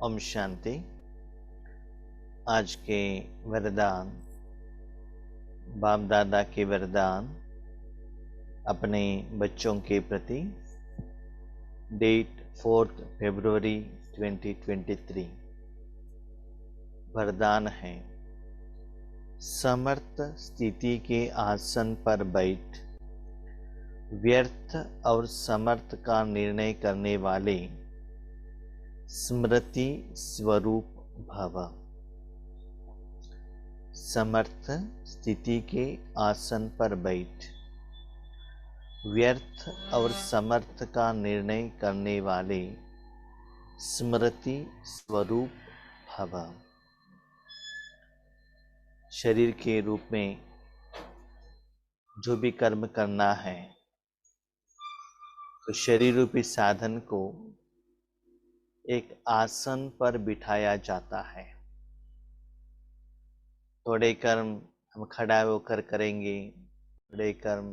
ओम शांति। आज के वरदान, बाप दादा के वरदान अपने बच्चों के प्रति। डेट 4 फरवरी 2023। वरदान है, समर्थ स्थिति के आसन पर बैठ व्यर्थ और समर्थ का निर्णय करने वाले स्मृति स्वरूप भव। समर्थ स्थिति के आसन पर बैठ व्यर्थ और समर्थ का निर्णय करने वाले स्मृति स्वरूप भव। शरीर के रूप में जो भी कर्म करना है, तो शरीर रूपी साधन को एक आसन पर बिठाया जाता है। थोड़े कर्म हम खड़ा होकर करेंगे, थोड़े कर्म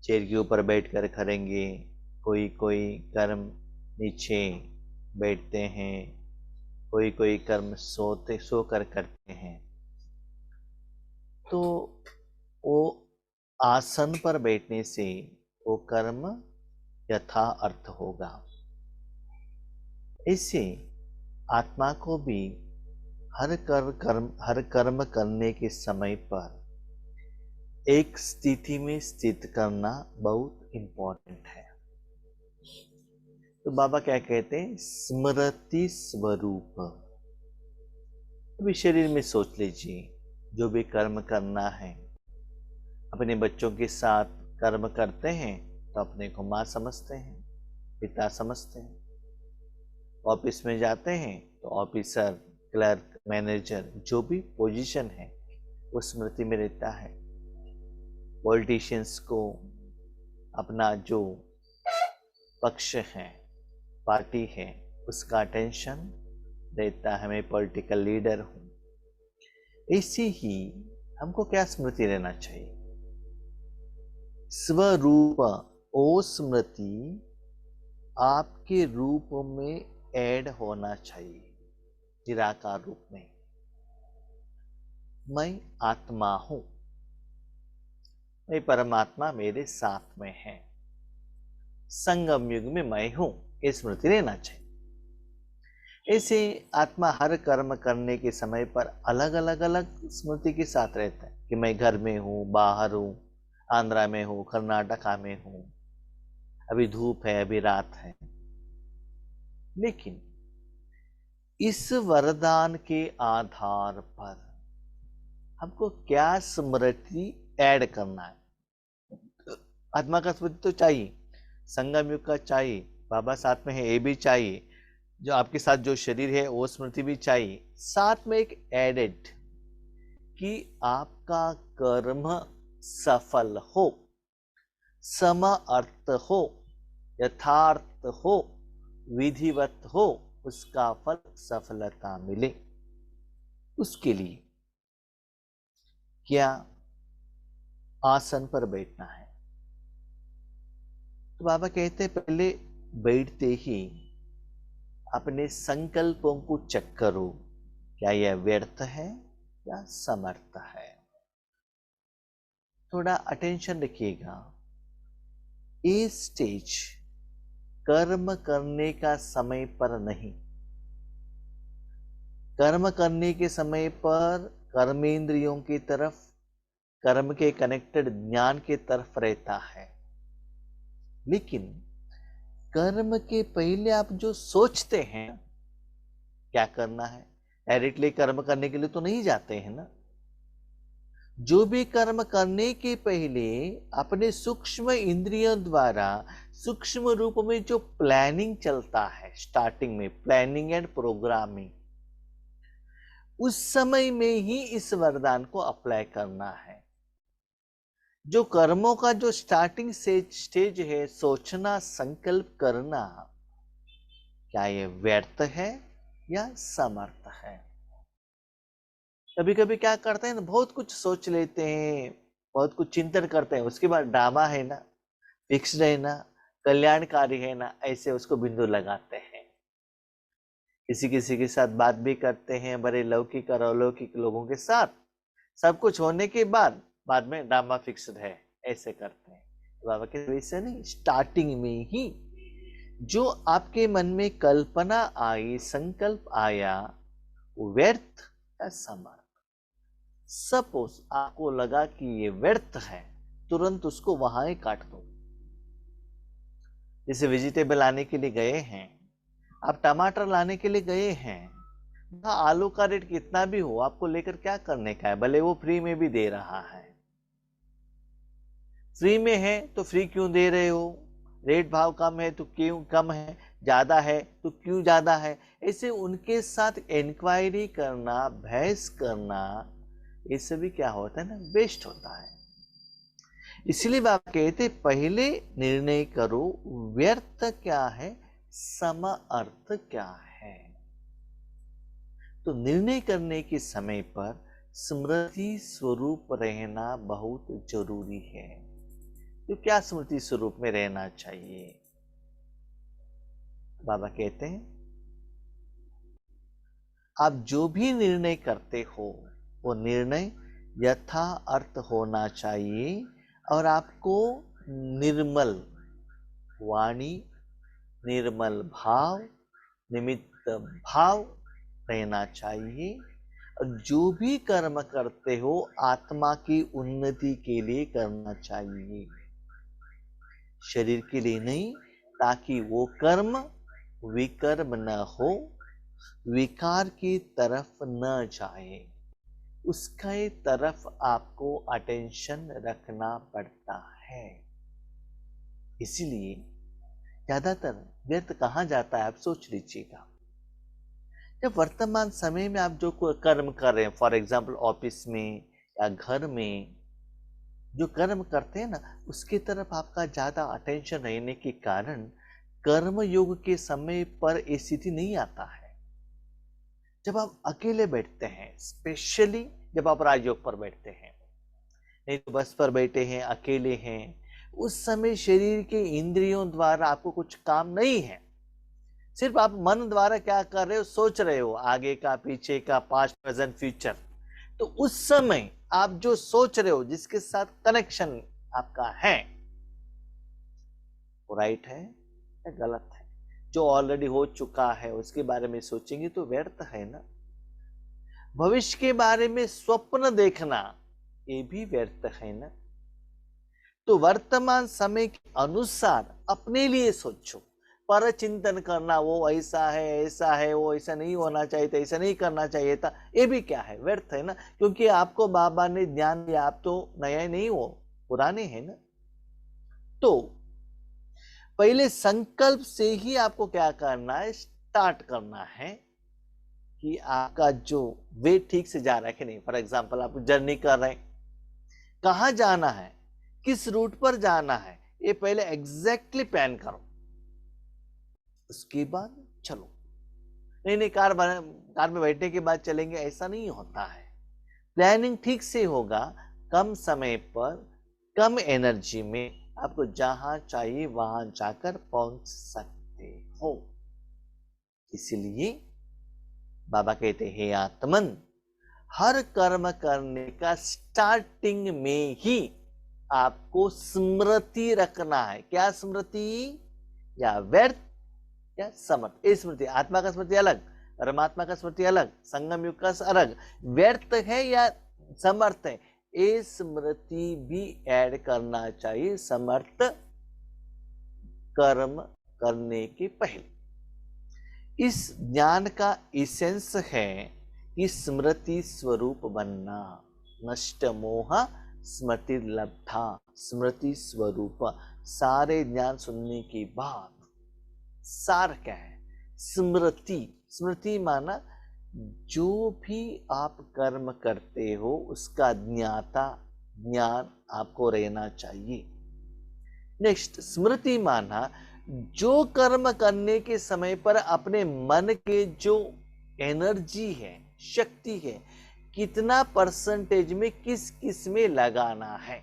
चेयर के ऊपर बैठकर करेंगे, कोई कोई कर्म नीचे बैठते हैं, कोई कोई कर्म सोकर करते हैं। तो वो आसन पर बैठने से वो कर्म यथा अर्थ होगा। इससे आत्मा को भी हर कर्म करने के समय पर एक स्थिति में स्थित करना बहुत इंपॉर्टेंट है। तो बाबा क्या कहते हैं? स्मृति स्वरूप। अभी शरीर में सोच लीजिए, जो भी कर्म करना है, अपने बच्चों के साथ कर्म करते हैं तो अपने को माँ समझते हैं, पिता समझते हैं। ऑफिस में जाते हैं तो ऑफिसर, क्लर्क, मैनेजर, जो भी पोजीशन है वो स्मृति में रहता है। पॉलिटिशियंस को अपना जो पक्ष है, पार्टी है, उसका अटेंशन रहता है, मैं पॉलिटिकल लीडर हूं। ऐसे ही हमको क्या स्मृति रहना चाहिए? स्वरूप। ओ स्मृति आपके रूप में ऐड होना चाहिए, निराकार रूप में। मैं आत्मा हूं, मैं परमात्मा मेरे साथ में है, संगम युग में मैं हूं, ये स्मृति रहना चाहिए। ऐसे आत्मा हर कर्म करने के समय पर अलग अलग स्मृति के साथ रहता है कि मैं घर में हूं, बाहर हूं, आंध्रा में हूं, कर्नाटका में हूं, अभी धूप है, अभी रात है। लेकिन इस वरदान के आधार पर हमको क्या स्मृति ऐड करना है? आत्मा का स्मृति तो चाहिए, संगम युग का चाहिए, बाबा साथ में है ये भी चाहिए, जो आपके साथ जो शरीर है वो स्मृति भी चाहिए। साथ में एक एडेड कि आपका कर्म सफल हो, सम अर्थ हो, यथार्थ हो, विधिवत हो, उसका फल सफलता मिले। उसके लिए क्या आसन पर बैठना है? तो बाबा कहते हैं, पहले बैठते ही अपने संकल्पों को चेक करो, क्या यह व्यर्थ है या समर्थ है। थोड़ा अटेंशन रखिएगा। ये स्टेज कर्म करने का समय पर नहीं, कर्म करने के समय पर कर्मेंद्रियों की तरफ, कर्म के कनेक्टेड ज्ञान की तरफ रहता है। लेकिन कर्म के पहले आप जो सोचते हैं क्या करना है, डायरेक्टली कर्म करने के लिए तो नहीं जाते हैं ना। जो भी कर्म करने के पहले अपने सूक्ष्म इंद्रियों द्वारा सूक्ष्म रूप में जो प्लानिंग चलता है, स्टार्टिंग में प्लानिंग एंड प्रोग्रामिंग, उस समय में ही इस वरदान को अप्लाई करना है। जो कर्मों का जो स्टार्टिंग स्टेज है, सोचना, संकल्प करना, क्या ये व्यर्थ है या समर्थ है। कभी कभी क्या करते हैं ना, बहुत कुछ सोच लेते हैं, बहुत कुछ चिंतन करते हैं, उसके बाद ड्रामा है ना, फिक्स्ड है ना, कल्याणकारी है ना, ऐसे उसको बिंदु लगाते हैं। किसी किसी के साथ बात भी करते हैं, बड़े लौकिक और अलौकिक लोगों के साथ। सब कुछ होने के बाद में ड्रामा फिक्स्ड है, ऐसे करते हैं। बाबा के वैसे नहीं, स्टार्टिंग में ही जो आपके मन में कल्पना आई, संकल्प आया, व्यर्थ का समर्थ। सपोज आपको लगा कि ये व्यर्थ है, तुरंत उसको वहां ही काट दो। जैसे वेजिटेबल लाने के लिए गए हैं, आप टमाटर लाने के लिए गए हैं, आलू का रेट कितना भी हो, आपको लेकर क्या करने का है? भले वो फ्री में भी दे रहा है। फ्री में है तो फ्री क्यों दे रहे हो? रेट भाव कम है तो क्यों कम है, ज्यादा है तो क्यों ज्यादा है? ऐसे उनके साथ इंक्वायरी करना, बहस करना, ये सभी क्या होता है ना, वेस्ट होता है। इसलिए बाप कहते पहले निर्णय करो, व्यर्थ क्या है, सम अर्थ क्या है। तो निर्णय करने के समय पर स्मृति स्वरूप रहना बहुत जरूरी है। तो क्या स्मृति स्वरूप में रहना चाहिए? बाबा कहते हैं आप जो भी निर्णय करते हो वो निर्णय यथा अर्थ होना चाहिए और आपको निर्मल वाणी, निर्मल भाव, निमित्त भाव रहना चाहिए। और जो भी कर्म करते हो आत्मा की उन्नति के लिए करना चाहिए, शरीर के लिए नहीं, ताकि वो कर्म विकर्म न हो, विकार की तरफ न जाए, उसके तरफ आपको अटेंशन रखना पड़ता है। इसीलिए ज्यादातर व्यर्थ कहाँ जाता है, आप सोच लीजिएगा। जब वर्तमान समय में आप जो कर्म कर रहे हैं, फॉर एग्जाम्पल ऑफिस में या घर में जो कर्म करते हैं ना, उसकी तरफ आपका ज्यादा अटेंशन रहने के कारण कर्म योग के समय पर ये स्थिति नहीं आता है। जब आप अकेले बैठते हैं, स्पेशली जब आप राजयोग पर बैठते हैं, नहीं तो बस पर बैठे हैं, अकेले हैं, उस समय शरीर के इंद्रियों द्वारा आपको कुछ काम नहीं है। सिर्फ आप मन द्वारा क्या कर रहे हो, सोच रहे हो आगे का, पीछे का, पास्ट, प्रेजेंट, फ्यूचर। तो उस समय आप जो सोच रहे हो, जिसके साथ कनेक्शन आपका है, वो राइट है या गलत है? जो ऑलरेडी हो चुका है उसके बारे में सोचेंगे तो व्यर्थ है ना। भविष्य के बारे में स्वप्न देखना, ये भी व्यर्थ है ना। तो वर्तमान समय के अनुसार अपने लिए सोचो। पर चिंतन करना, वो ऐसा है, वो ऐसा नहीं होना चाहिए था, ऐसा नहीं करना चाहिए था, ये भी क्या है, व्यर्थ है ना। क्योंकि आपको बाबा ने ज्ञान दिया, आप तो नया नहीं हो, पुराने हैं ना। तो पहले संकल्प से ही आपको क्या करना है, स्टार्ट करना है कि आपका जो वे ठीक से जा रहा है कि नहीं। फॉर एग्जाम्पल आप जर्नी कर रहे हैं, कहां जाना है, किस रूट पर जाना है, ये पहले एग्जैक्टली प्लान करो, उसके बाद चलो। नहीं कार में बैठने के बाद चलेंगे, ऐसा नहीं होता है। प्लानिंग ठीक से होगा, कम समय पर कम एनर्जी में आपको जहां चाहिए वहां जाकर पहुंच सकते हो। इसलिए बाबा कहते हैं आत्मन, हर कर्म करने का स्टार्टिंग में ही आपको स्मृति रखना है। क्या स्मृति? या व्यर्थ या समर्थ। ये स्मृति, आत्मा का स्मृति अलग, परमात्मा का स्मृति अलग, संगम युग का अलग। व्यर्थ है या समर्थ है, ये स्मृति भी ऐड करना चाहिए समर्थ कर्म करने के पहले। इस ज्ञान का इसेंस है कि स्मृति स्वरूप बनना। नष्ट मोह स्मृति लब्धा, स्मृति स्वरूप। सारे ज्ञान सुनने के बाद सार क्या है? स्मृति। स्मृति माना जो भी आप कर्म करते हो उसका ज्ञान आपको रहना चाहिए। नेक्स्ट, स्मृति माना जो कर्म करने के समय पर अपने मन के जो एनर्जी है, शक्ति है, कितना परसेंटेज में किस किस में लगाना है,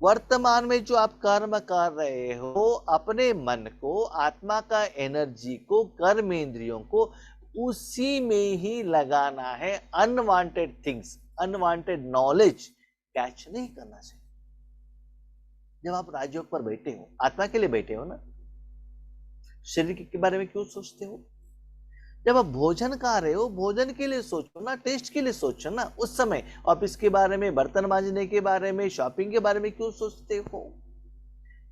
वर्तमान में जो आप कर्म कर रहे हो, अपने मन को, आत्मा का एनर्जी को, कर्म इंद्रियों को उसी में ही लगाना है। Unwanted things, unwanted knowledge catch नहीं करना चाहिए। जब आप राजयोग पर बैठे हो, आत्मा के लिए बैठे हो ना, शरीर के बारे में क्यों सोचते हो? जब आप भोजन खा रहे हो, भोजन के लिए सोचो ना, टेस्ट के लिए सोचो ना। उस समय ऑफिस के बारे में, बर्तन मांजने के बारे में, शॉपिंग के बारे में क्यों सोचते हो?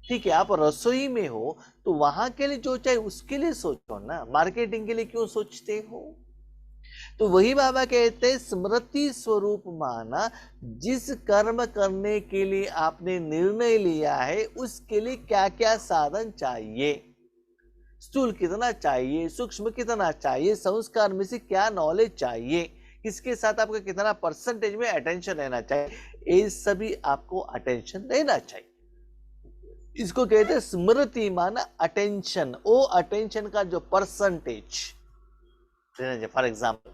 ठीक है, आप रसोई में हो तो वहां के लिए जो चाहे उसके लिए सोचो ना, मार्केटिंग के लिए क्यों सोचते हो? तो वही बाबा कहते हैं, स्मृति स्वरूप माना। जिस कर्म करने के लिए आपने निर्णय लिया है, उसके लिए क्या क्या साधन चाहिए, स्थूल कितना चाहिए, सूक्ष्म कितना चाहिए, संस्कार में से क्या नॉलेज चाहिए, किसके साथ आपका कितना परसेंटेज में अटेंशन रहना चाहिए, ये सभी आपको अटेंशन देना चाहिए। इसको कहते हैं स्मृति माना अटेंशन। वो अटेंशन का जो परसेंटेज, फॉर एग्जाम्पल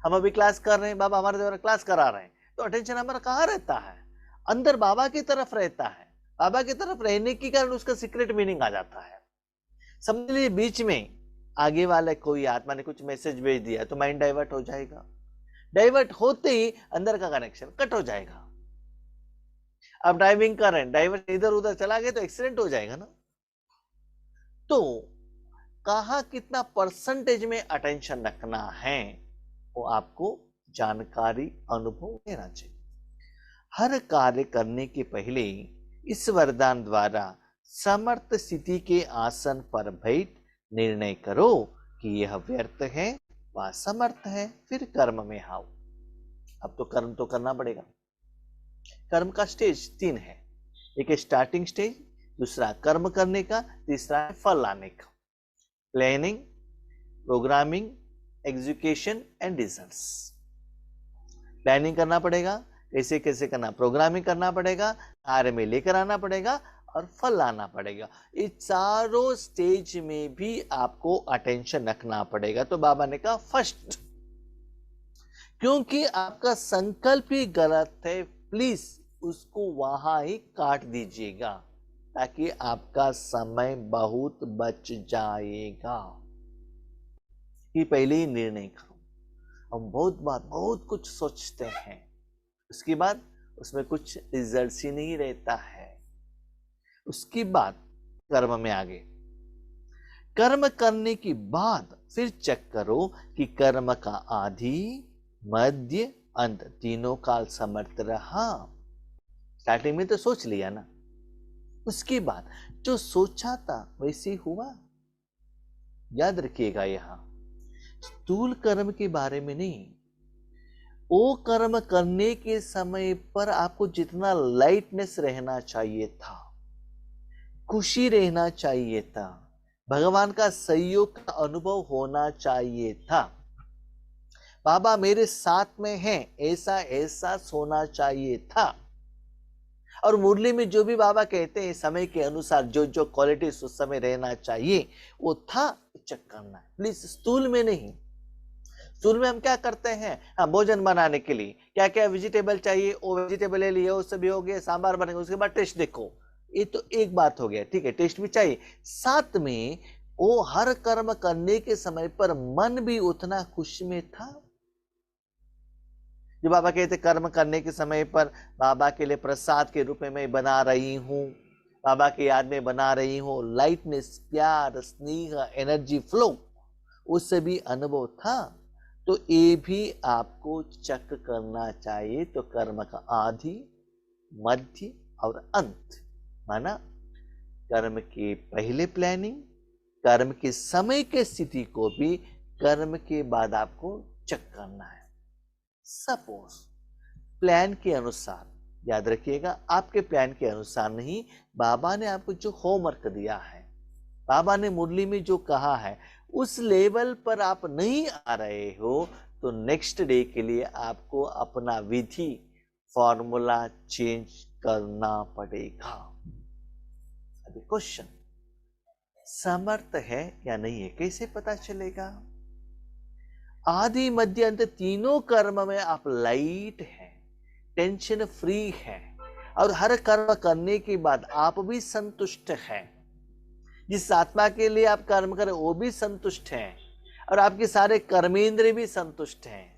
हम अभी क्लास कर रहे हैं, बाबा हमारे द्वारा क्लास करा रहे हैं, तो अटेंशन हमारा कहाँ रहता है? अंदर बाबा की तरफ रहता है। बाबा की तरफ रहने के कारण उसका सीक्रेट मीनिंग आ जाता है। समझ लीजिए बीच में आगे वाले कोई आत्मा ने कुछ मैसेज भेज दिया तो माइंड डाइवर्ट हो जाएगा। डाइवर्ट होते ही अंदर का कनेक्शन कट हो जाएगा। आप ड्राइविंग कर रहे हैं, डाइवर्ट इधर उधर चला गया तो एक्सीडेंट हो जाएगा ना। तो कहाँ कितना परसेंटेज में अटेंशन रखना है, वो आपको जानकारी, अनुभव लेना चाहिए। हर कार्य करने के पहले इस वरदान द्वारा समर्थ स्थिति के आसन पर बैठ निर्णय करो कि यह व्यर्थ है व समर्थ है, फिर कर्म में आओ। अब तो कर्म तो करना पड़ेगा। कर्म का स्टेज 3 है। एक है स्टार्टिंग स्टेज, दूसरा कर्म करने का, तीसरा है फल लाने का। Planning, programming, execution and results. Planning करना पड़ेगा, कैसे कैसे करना, प्रोग्रामिंग करना पड़ेगा, कार्य में लेकर आना पड़ेगा और फल लाना पड़ेगा। ये चारों स्टेज में भी आपको अटेंशन रखना पड़ेगा। तो बाबा ने कहा फर्स्ट, क्योंकि आपका संकल्प ही गलत है, प्लीज उसको वहां ही काट दीजिएगा ताकि आपका समय बहुत बच जाएगा। कि पहले ही निर्णय करो। हम बहुत कुछ सोचते हैं, उसके बाद उसमें कुछ रिजल्ट ही नहीं रहता है। उसके बाद कर्म में आगे, कर्म करने के बाद फिर चेक करो कि कर्म का आदि, मध्य, अंत तीनों काल समर्थ रहा। स्टार्टिंग में तो सोच लिया ना, उसके बाद जो सोचा था वैसे हुआ। याद रखिएगा, यहां स्थूल कर्म के बारे में नहीं, वो कर्म करने के समय पर आपको जितना लाइटनेस रहना चाहिए था, खुशी रहना चाहिए था, भगवान का सहयोग का अनुभव होना चाहिए था, बाबा मेरे साथ में हैं ऐसा एहसास होना चाहिए था। और मुरली में जो भी बाबा कहते हैं समय के अनुसार जो जो क्वालिटीज उस समय रहना चाहिए वो था, चेक करना है प्लीज, स्थूल में नहीं। स्थूल में हम क्या करते हैं, हाँ भोजन बनाने के लिए क्या क्या वेजिटेबल चाहिए, वो वेजिटेबल ले लिए, वो सभी हो गए, सांबार बनेगा, उसके बाद टेस्ट देखो। ये तो एक बात हो गया, ठीक है, टेस्ट भी चाहिए। साथ में वो हर कर्म करने के समय पर मन भी उतना खुश में था। जो बाबा कहते कर्म करने के समय पर बाबा के लिए प्रसाद के रूप में मैं बना रही हूँ, बाबा की याद में बना रही हूँ, लाइटनेस, प्यार, स्नेह, एनर्जी फ्लो, उससे भी अनुभव था। तो ये भी आपको चेक करना चाहिए। तो कर्म का आदि, मध्य और अंत, माना कर्म के पहले प्लानिंग, कर्म के समय के स्थिति को भी कर्म के बाद आपको चेक करना है। सपोज प्लान के अनुसार, याद रखिएगा आपके प्लान के अनुसार नहीं, बाबा ने आपको जो होमवर्क दिया है, बाबा ने मुरली में जो कहा है, उस लेवल पर आप नहीं आ रहे हो, तो नेक्स्ट डे के लिए आपको अपना विधि, फॉर्मूला चेंज करना पड़ेगा। अभी क्वेश्चन, समर्थ है या नहीं है कैसे पता चलेगा? आदि मध्य अंत तीनों कर्म में आप लाइट है, टेंशन फ्री है, और हर कर्म करने के बाद आप भी संतुष्ट हैं, जिस आत्मा के लिए आप कर्म करें वो भी संतुष्ट है, और आपके सारे कर्मेंद्र भी संतुष्ट हैं।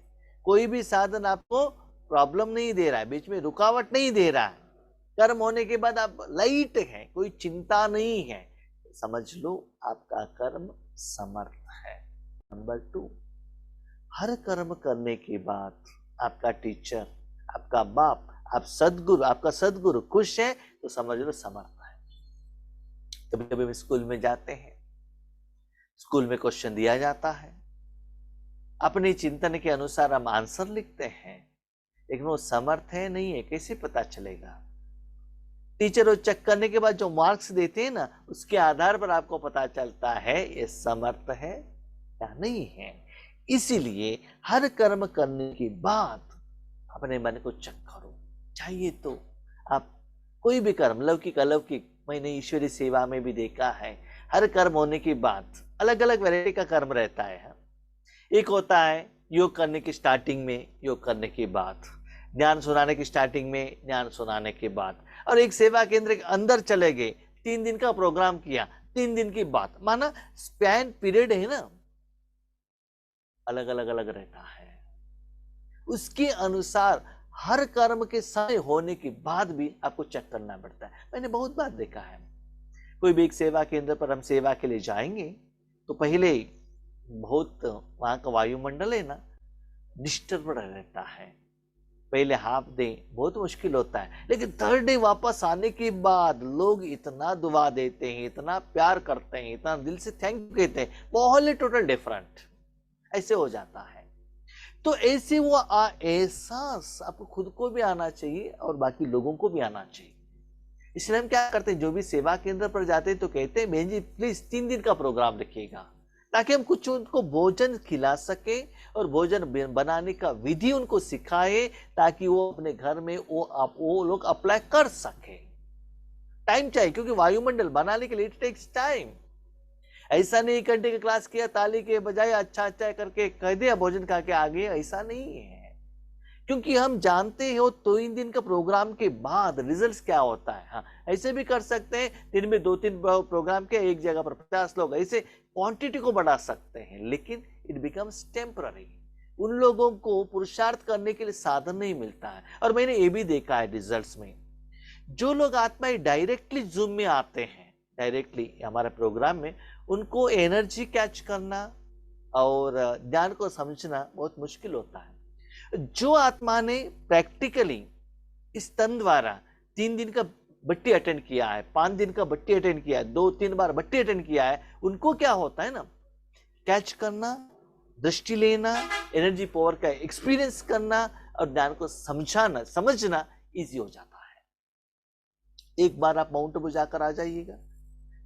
कोई भी साधन आपको प्रॉब्लम नहीं दे रहा है, बीच में रुकावट नहीं दे रहा है। कर्म होने के बाद आप लाइट है, कोई चिंता नहीं है। समझ लो आपका कर्म समर्थ है। नंबर 2, हर कर्म करने के बाद आपका टीचर, आपका बाप, आपका सदगुरु खुश है तो समझ लो समर्थ है। कभी कभी स्कूल में जाते हैं, स्कूल में क्वेश्चन दिया जाता है, अपने चिंतन के अनुसार हम आंसर लिखते हैं, लेकिन वो समर्थ है नहीं है कैसे पता चलेगा? टीचर वो चेक करने के बाद जो मार्क्स देते हैं ना, उसके आधार पर आपको पता चलता है ये समर्थ है या नहीं है। इसीलिए हर कर्म करने के बाद अपने मन को चेक करो। चाहिए तो आप कोई भी कर्म, लौकिक अलौकिक, मैंने ईश्वरी सेवा में भी देखा है, हर कर्म होने के बाद अलग अलग वैरायटी का कर्म रहता है। एक होता है योग करने की स्टार्टिंग में, योग करने के बाद, ज्ञान सुनाने की स्टार्टिंग में, ज्ञान सुनाने के बाद, और एक सेवा केंद्र के अंदर चले गए, 3 दिन का प्रोग्राम किया, 3 दिन की बात, माना स्पैन पीरियड है ना, अलग अलग रहता है। उसके अनुसार हर कर्म के समय होने के बाद भी आपको चेक करना पड़ता है। मैंने बहुत बार देखा है, कोई भी एक सेवा केंद्र पर हम सेवा के लिए जाएंगे तो पहले बहुत वहां का वायुमंडल है ना डिस्टर्ब रहता है, पहले हाफ डे बहुत मुश्किल होता है, लेकिन थर्ड डे वापस आने के बाद लोग इतना दुआ देते हैं, इतना प्यार करते हैं, इतना दिल से थैंक यू कहते हैं, माहौल टोटल डिफरेंट ऐसे हो जाता है। तो ऐसे वो एहसास आपको खुद को भी आना चाहिए और बाकी लोगों को भी आना चाहिए। इसलिए हम क्या करते हैं, जो भी सेवा केंद्र पर जाते हैं तो कहते हैं बहन जी प्लीज 3 दिन का प्रोग्राम रखिएगा, ताकि हम कुछ उनको भोजन खिला सके और भोजन बनाने का विधि उनको सिखाए, ताकि वो अपने घर में वो लोग अप्लाई कर सके। टाइम चाहिए, क्योंकि वायुमंडल बनाने के लिए इट टेक्स टाइम। ऐसा नहीं 1 घंटे की क्लास किया, ताली के बजाय अच्छा अच्छा करके कह दिया भोजन खा के आ गए, ऐसा नहीं है। क्योंकि हम जानते हो 3 दिन का प्रोग्राम के बाद रिजल्ट्स क्या होता है। हाँ, ऐसे भी कर सकते हैं, दिन में 2-3 प्रोग्राम के एक जगह पर 50 लोग, ऐसे क्वांटिटी को बढ़ा सकते हैं, लेकिन इट बिकम्स टेम्पररी। उन लोगों को पुरुषार्थ करने के लिए साधन नहीं मिलता है। और मैंने ये भी देखा है रिजल्ट्स में, जो लोग आत्माएं डायरेक्टली जूम में आते हैं, डायरेक्टली हमारे प्रोग्राम में, उनको एनर्जी कैच करना और ज्ञान को समझना बहुत मुश्किल होता है। जो आत्मा ने प्रैक्टिकली इस तन द्वारा 3 दिन का बट्टी अटेंड किया है, 5 दिन का बट्टी अटेंड किया है, 2-3 बार बट्टी अटेंड किया है, उनको क्या होता है ना, कैच करना, दृष्टि लेना, एनर्जी पावर का एक्सपीरियंस करना और ज्ञान को समझना इजी हो जाता है। एक बार आप माउंट आबू जाकर आ जाइएगा,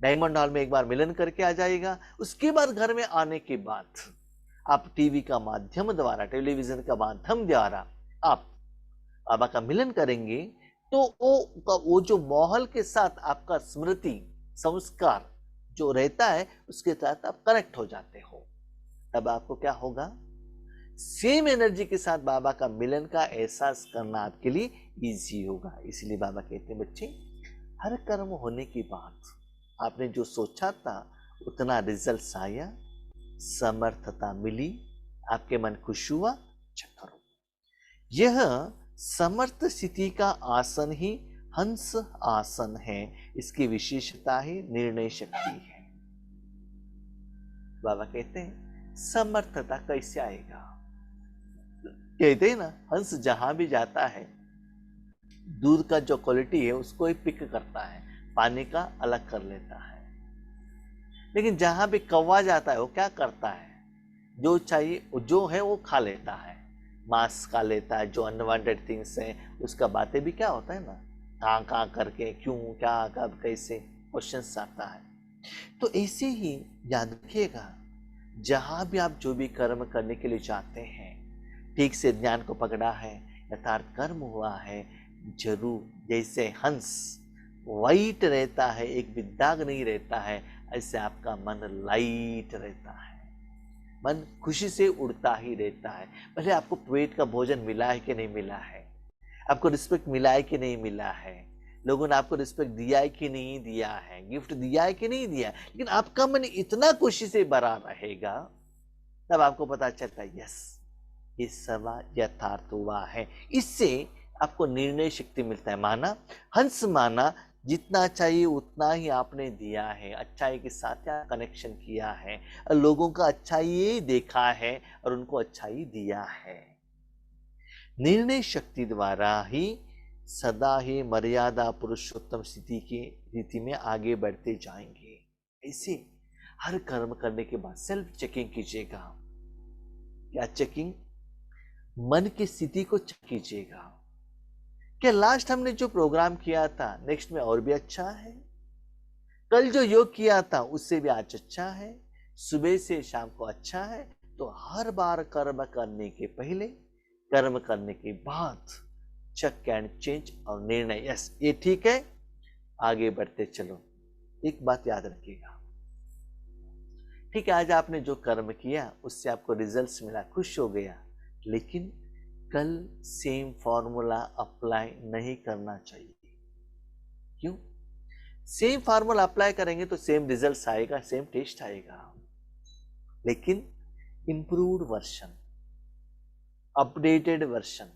डायमंड हॉल में एक बार मिलन करके आ जाइएगा, उसके बाद घर में आने के बाद आप टीवी का माध्यम द्वारा, टेलीविजन का माध्यम द्वारा आप बाबा का मिलन करेंगे, तो वो जो माहौल के साथ आपका स्मृति संस्कार जो रहता है उसके साथ आप कनेक्ट हो जाते हो। तब आपको क्या होगा, सेम एनर्जी के साथ बाबा का मिलन का एहसास करना आपके लिए इजी होगा। इसलिए बाबा कहते हैं बच्चे, हर कर्म होने के बाद आपने जो सोचा था उतना रिजल्ट आया, समर्थता मिली, आपके मन खुश हुआ, चेक करो। यह समर्थ स्थिति का आसन ही हंस आसन है, इसकी विशेषता ही निर्णय शक्ति है। बाबा कहते हैं समर्थता कैसे आएगा, कहते हैं ना हंस जहां भी जाता है दूध का जो क्वालिटी है उसको ही पिक करता है, पानी का अलग कर लेता है। लेकिन जहां भी कौवा जाता है वो क्या करता है, जो चाहिए जो है वो खा लेता है, मांस खा लेता है, जो अनवांटेड थिंग्स है उसका बातें भी क्या होता है ना, कहाँ करके, क्यों, क्या, कब, कैसे क्वेश्चंस आता है। तो ऐसे ही याद रखिएगा, जहां भी आप जो भी कर्म करने के लिए जाते हैं, ठीक से ज्ञान को पकड़ा है, यथार्थ कर्म हुआ है, जरूर जैसे हंस वाइट रहता है, एक भी दाग नहीं रहता है, ऐसे आपका मन लाइट रहता है, मन खुशी से उड़ता ही रहता है। भले आपको पेट का भोजन मिला है कि नहीं मिला है, आपको रिस्पेक्ट मिला है कि नहीं मिला है, लोगों ने आपको रिस्पेक्ट दिया है कि नहीं दिया है, गिफ्ट दिया है कि नहीं दिया है, लेकिन आपका मन इतना खुशी से भरा रहेगा, तब आपको पता चलता है यस, ये सवा यथार्थ हुआ है। इससे आपको निर्णय शक्ति मिलता है। माना हंस माना, जितना चाहिए उतना ही आपने दिया है, अच्छाई के साथ कनेक्शन किया है, और लोगों का अच्छाई देखा है और उनको अच्छाई दिया है। निर्णय शक्ति द्वारा ही सदा ही मर्यादा पुरुषोत्तम स्थिति की रीति में आगे बढ़ते जाएंगे। ऐसे हर कर्म करने के बाद सेल्फ चेकिंग कीजिएगा। क्या चेकिंग? मन की स्थिति को चेक कीजिएगा। क्या लास्ट हमने जो प्रोग्राम किया था नेक्स्ट में और भी अच्छा है? कल जो योग किया था उससे भी आज अच्छा है? सुबह से शाम को अच्छा है? तो हर बार कर्म करने के पहले, कर्म करने के बाद चेक एंड चेंज और निर्णय, यस ये ठीक है, आगे बढ़ते चलो। एक बात याद रखिएगा, ठीक है आज आपने जो कर्म किया उससे आपको रिजल्ट्स मिला, खुश हो गया, लेकिन कल सेम फॉर्मूला अप्लाई नहीं करना चाहिए। क्यों? सेम फॉर्मूला अप्लाई करेंगे तो सेम रिजल्ट्स आएगा, सेम टेस्ट आएगा, लेकिन इंप्रूव्ड वर्जन, अपडेटेड वर्जन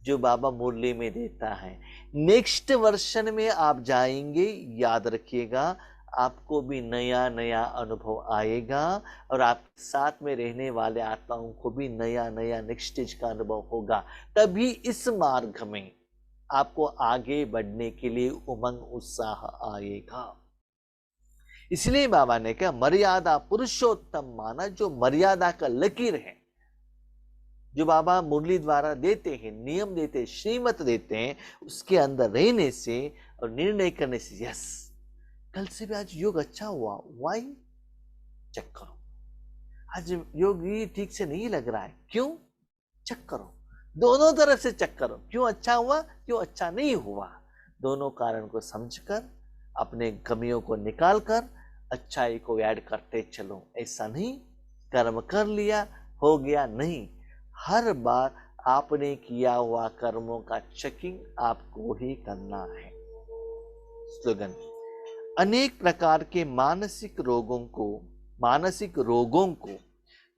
जो बाबा मुरली में देता है, नेक्स्ट वर्जन में आप जाएंगे, याद रखिएगा आपको भी नया नया अनुभव आएगा और आप साथ में रहने वाले आत्माओं को भी नया नया नेक्स्ट स्टेज का अनुभव होगा। तभी इस मार्ग में आपको आगे बढ़ने के लिए उमंग उत्साह आएगा। इसलिए बाबा ने कहा मर्यादा पुरुषोत्तम माना, जो मर्यादा का लकीर है, जो बाबा मुरली द्वारा देते हैं, नियम देते हैं, श्रीमत देते हैं, उसके अंदर रहने से और निर्णय करने से यस कल से भी आज योग अच्छा हुआ, वाई चेक करो, आज योग ये ठीक से नहीं लग रहा है, क्यों? चेक करो, दोनों तरफ से चेक करो, क्यों अच्छा हुआ, क्यों अच्छा नहीं हुआ, दोनों कारण को समझकर अपने कमियों को निकालकर अच्छाई को ऐड करते चलो। ऐसा नहीं कर्म कर लिया हो गया, नहीं, हर बार आपने किया हुआ कर्मों का चेकिंग आपको ही करना है। स्लोगन, अनेक प्रकार के मानसिक रोगों को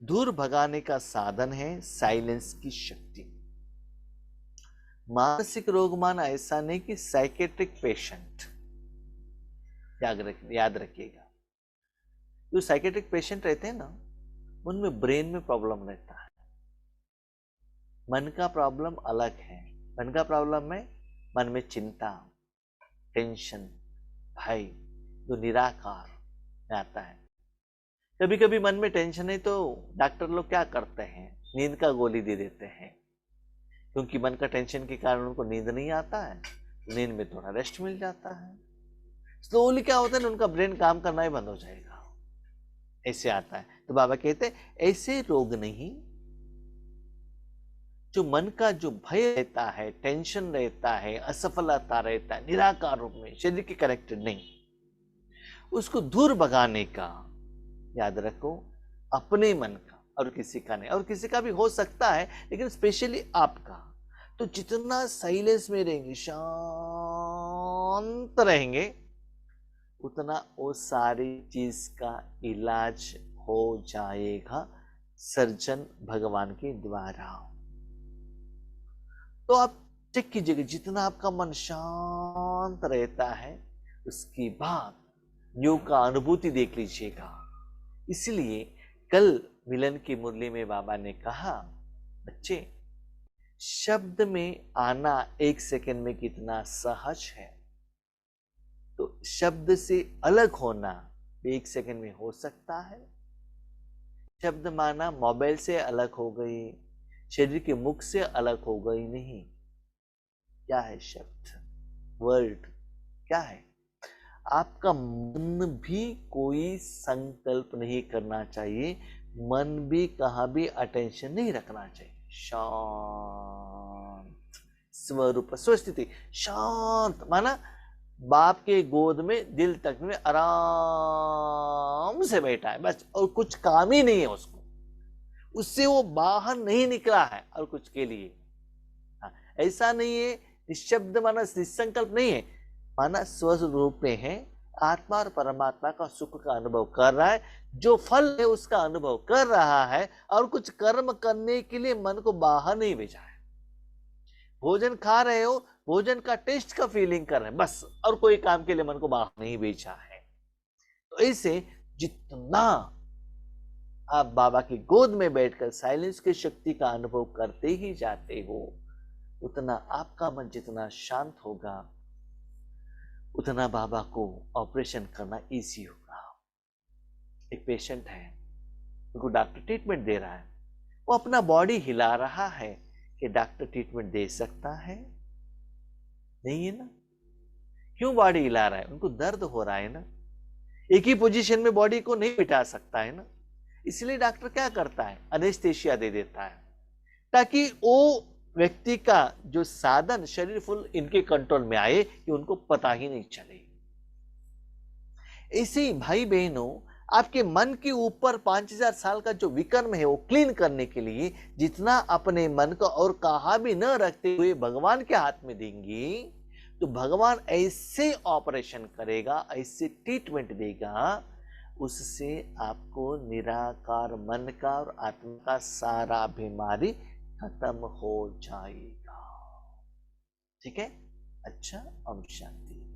दूर भगाने का साधन है साइलेंस की शक्ति। मानसिक रोग माना ऐसा नहीं कि साइकेट्रिक पेशेंट, याद रखिएगा, जो साइकेट्रिक पेशेंट रहते हैं ना, उनमें ब्रेन में प्रॉब्लम रहता है, मन का प्रॉब्लम अलग है। मन का प्रॉब्लम में मन में चिंता, टेंशन, भय जो निराकार में आता है। कभी कभी मन में टेंशन है तो डॉक्टर लोग क्या करते हैं, नींद का गोली दे देते हैं, क्योंकि मन का टेंशन के कारण उनको नींद नहीं आता है, नींद में थोड़ा रेस्ट मिल जाता है, स्लोली क्या होता है, उनका ब्रेन काम करना ही बंद हो जाएगा, ऐसे आता है। तो बाबा कहते हैं ऐसे रोग नहीं, जो मन का जो भय रहता है, टेंशन रहता है, असफलता रहता है, निराकार रूप में शरीर के कनेक्टेड नहीं, उसको दूर भगाने का, याद रखो अपने मन का और किसी का नहीं, और किसी का भी हो सकता है लेकिन स्पेशली आपका। तो जितना साइलेंस में रहेंगे, शांत रहेंगे, उतना वो सारी चीज का इलाज हो जाएगा सर्जन भगवान के द्वारा। तो आप चेक कीजिएगा, जितना आपका मन शांत रहता है उसकी बाद योग का अनुभूति देख लीजिएगा। इसलिए कल मिलन की मुरली में बाबा ने कहा, बच्चे शब्द में आना 1 सेकंड में कितना सहज है, तो शब्द से अलग होना 1 सेकंड में हो सकता है। शब्द माना मोबाइल से अलग हो गई, शरीर के मुख से अलग हो गई नहीं। क्या है शब्द? वर्ड क्या है? आपका मन भी कोई संकल्प नहीं करना चाहिए, मन भी कहाँ भी अटेंशन नहीं रखना चाहिए। शांत स्वरूप स्वस्थिति, शांत माना बाप के गोद में दिल तक में आराम से बैठा है बस, और कुछ काम ही नहीं है उसको, उससे वो बाहर नहीं निकला है और कुछ के लिए। ऐसा नहीं है निशब्द माना निसंकल्प नहीं है, माना स्वरूप में है, आत्मा और परमात्मा का सुख का अनुभव कर रहा है, जो फल है उसका अनुभव कर रहा है, और कुछ कर्म करने के लिए मन को बाहर नहीं भेजा है। भोजन खा रहे हो, भोजन का टेस्ट का फीलिंग कर रहे हैं बस, और कोई काम के लिए मन को बाहर नहीं भेजा है। तो ऐसे जितना आप बाबा की गोद में बैठकर साइलेंस की शक्ति का अनुभव करते ही जाते हो, उतना आपका मन जितना शांत होगा, उतना बाबा को ऑपरेशन करना इजी होगा। एक पेशेंट है, उनको डॉक्टर ट्रीटमेंट दे रहा है, वो अपना बॉडी हिला रहा है कि डॉक्टर ट्रीटमेंट दे सकता है? नहीं है ना। क्यों बॉडी हिला रहा है? उनको दर्द हो रहा है ना। एक ही पोजीशन में बॉडी को नहीं बिठा सकता है ना, इसलिए डॉक्टर क्या करता है, एनेस्थेसिया दे देता है, ताकि वो व्यक्ति का जो साधन शरीर फुल इनके कंट्रोल में आए कि उनको पता ही नहीं चले। ऐसे ही भाई बहनों, आपके मन के ऊपर 5000 साल का जो विकर्म है वो क्लीन करने के लिए जितना अपने मन को और कहा भी न रखते हुए भगवान के हाथ में देंगे, तो भगवान ऐसे ऑपरेशन करेगा, ऐसे ट्रीटमेंट देगा, उससे आपको निराकार मन का और आत्मा का सारा बीमारी खत्म हो जाएगा। ठीक है? अच्छा, ओम शांति।